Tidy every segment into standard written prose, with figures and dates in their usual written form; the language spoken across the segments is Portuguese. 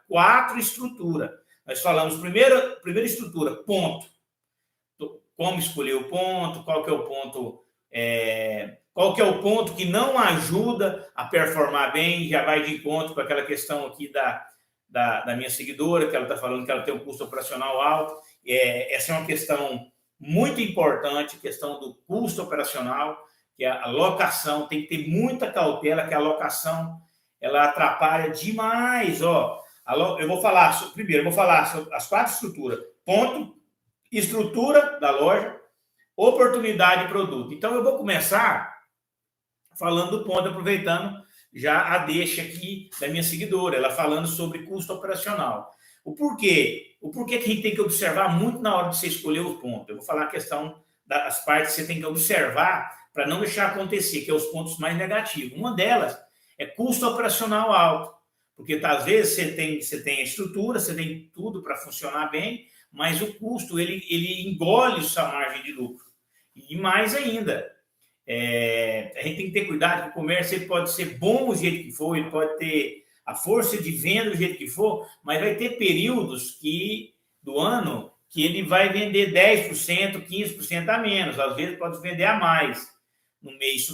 4 estruturas. Nós falamos, primeira estrutura, ponto. Como escolher o ponto, qual que é o ponto, qual que é o ponto que não ajuda a performar bem, já vai de encontro com aquela questão aqui da minha seguidora, que ela está falando que ela tem um custo operacional alto. Essa é uma questão muito importante, questão do custo operacional, que a locação tem que ter muita cautela, que a locação ela atrapalha demais. Eu vou falar sobre as 4 estruturas: ponto, estrutura da loja, oportunidade e produto. Então, eu vou começar falando do ponto, aproveitando já a deixa aqui da minha seguidora, ela falando sobre custo operacional. O porquê que a gente tem que observar muito na hora de você escolher o ponto. Eu vou falar a questão das partes que você tem que observar para não deixar acontecer, que é os pontos mais negativos. Uma delas é custo operacional alto, porque às vezes você tem a estrutura, você tem tudo para funcionar bem, mas o custo ele engole sua margem de lucro. E mais ainda, a gente tem que ter cuidado que o comércio ele pode ser bom do jeito que for, ele pode ter a força de venda do jeito que for, mas vai ter períodos do ano que ele vai vender 10%, 15% a menos, às vezes pode vender a mais no mês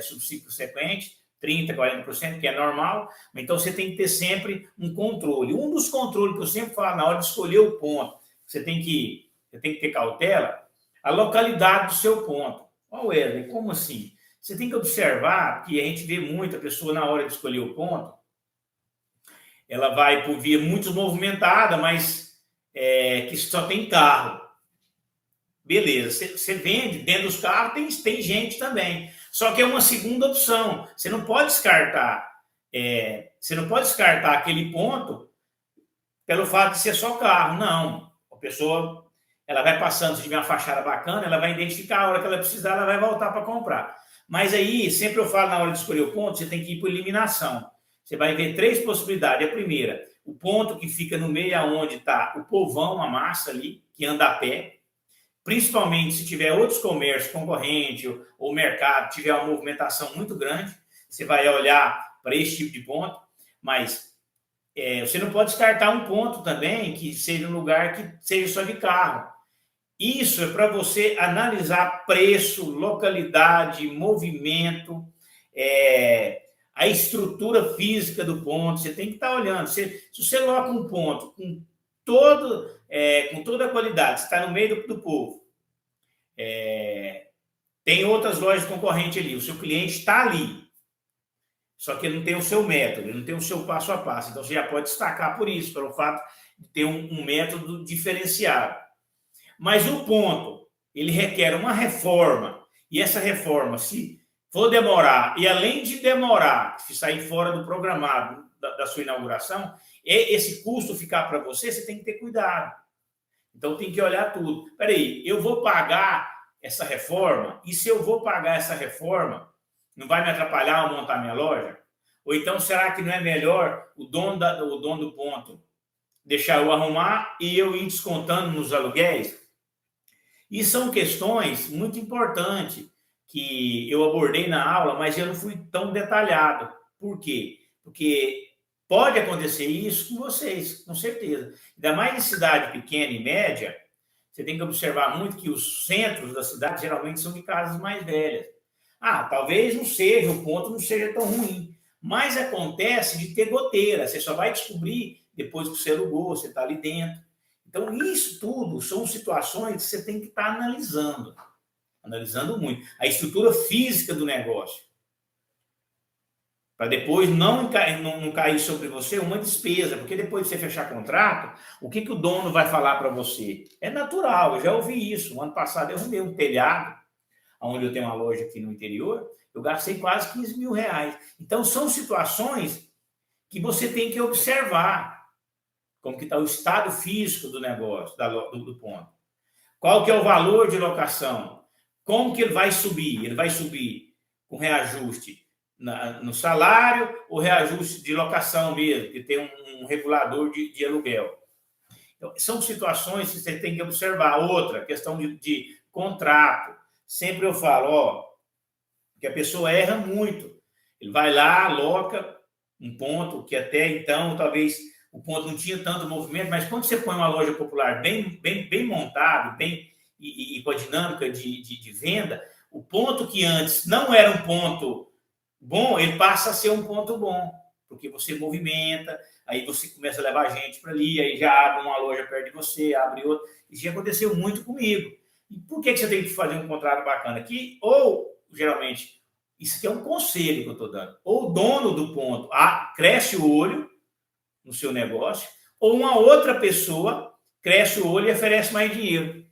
subsequente, 30%, 40%, que é normal. Então você tem que ter sempre um controle. Um dos controles que eu sempre falo na hora de escolher o ponto, você tem que ter cautela, a localidade do seu ponto. Wesley, como assim? Você tem que observar que a gente vê muito a pessoa na hora de escolher o ponto, ela vai por via muito movimentada, mas que só tem carro. Beleza, você vende, dentro dos carros tem gente também. Só que é uma segunda opção. Você não pode descartar aquele ponto pelo fato de ser só carro. Não. A pessoa ela vai passando, se tiver uma fachada bacana, ela vai identificar a hora que ela precisar, ela vai voltar para comprar. Mas aí, sempre eu falo na hora de escolher o ponto, você tem que ir por eliminação. Você vai ver 3 possibilidades. A primeira, o ponto que fica no meio aonde está o povão, a massa ali, que anda a pé. Principalmente se tiver outros comércios concorrentes ou mercado, tiver uma movimentação muito grande, você vai olhar para esse tipo de ponto. Mas você não pode descartar um ponto também que seja um lugar que seja só de carro. Isso é para você analisar preço, localidade, movimento, a estrutura física do ponto. Você tem que estar olhando. Se você coloca um ponto com toda a qualidade, você está no meio do povo, tem outras lojas concorrentes ali, o seu cliente está ali, só que ele não tem o seu método, ele não tem o seu passo a passo. Então, você já pode destacar por isso, pelo fato de ter um método diferenciado. Mas o ponto, ele requer uma reforma, e essa reforma, se for demorar, e além de demorar, se sair fora do programado da sua inauguração, esse custo ficar para você, você tem que ter cuidado. Então, tem que olhar tudo. Espera aí, eu vou pagar essa reforma? E se eu vou pagar essa reforma, não vai me atrapalhar a montar minha loja? Ou então, será que não é melhor o dono do ponto deixar eu arrumar e eu ir descontando nos aluguéis? E são questões muito importantes que eu abordei na aula, mas eu não fui tão detalhado. Por quê? Porque pode acontecer isso com vocês, com certeza. Ainda mais em cidade pequena e média, você tem que observar muito que os centros da cidade geralmente são de casas mais velhas. Talvez não seja, o ponto não seja tão ruim, mas acontece de ter goteira. Você só vai descobrir depois que você alugou, você está ali dentro. Então, isso tudo são situações que você tem que estar analisando muito. A estrutura física do negócio. Para depois não cair sobre você uma despesa, porque depois de você fechar contrato, o que o dono vai falar para você? É natural, eu já ouvi isso. No ano passado eu arrumei um telhado, onde eu tenho uma loja aqui no interior, eu gastei quase 15 mil reais. Então, são situações que você tem que observar. Como que está o estado físico do negócio, do ponto. Qual que é o valor de locação? Como que ele vai subir? Ele vai subir com reajuste no salário ou reajuste de locação mesmo, que tem um regulador de aluguel. Então, são situações que você tem que observar. Outra, questão de contrato. Sempre eu falo, que a pessoa erra muito. Ele vai lá, aloca um ponto que até então talvez o ponto não tinha tanto movimento, mas quando você põe uma loja popular bem montada, e com a dinâmica de venda, o ponto que antes não era um ponto bom, ele passa a ser um ponto bom, porque você movimenta, aí você começa a levar gente para ali, aí já abre uma loja perto de você, abre outra. Isso já aconteceu muito comigo. E por que você tem que fazer um contrato bacana aqui? Ou, geralmente, isso aqui é um conselho que eu estou dando, ou o dono do ponto cresce o olho no seu negócio, ou uma outra pessoa cresce o olho e oferece mais dinheiro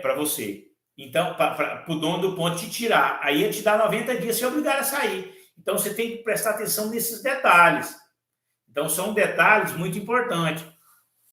para você. Então, para o dono do ponto te tirar. Aí ele te dá 90 dias, você é obrigado a sair. Então, você tem que prestar atenção nesses detalhes. Então, são detalhes muito importantes.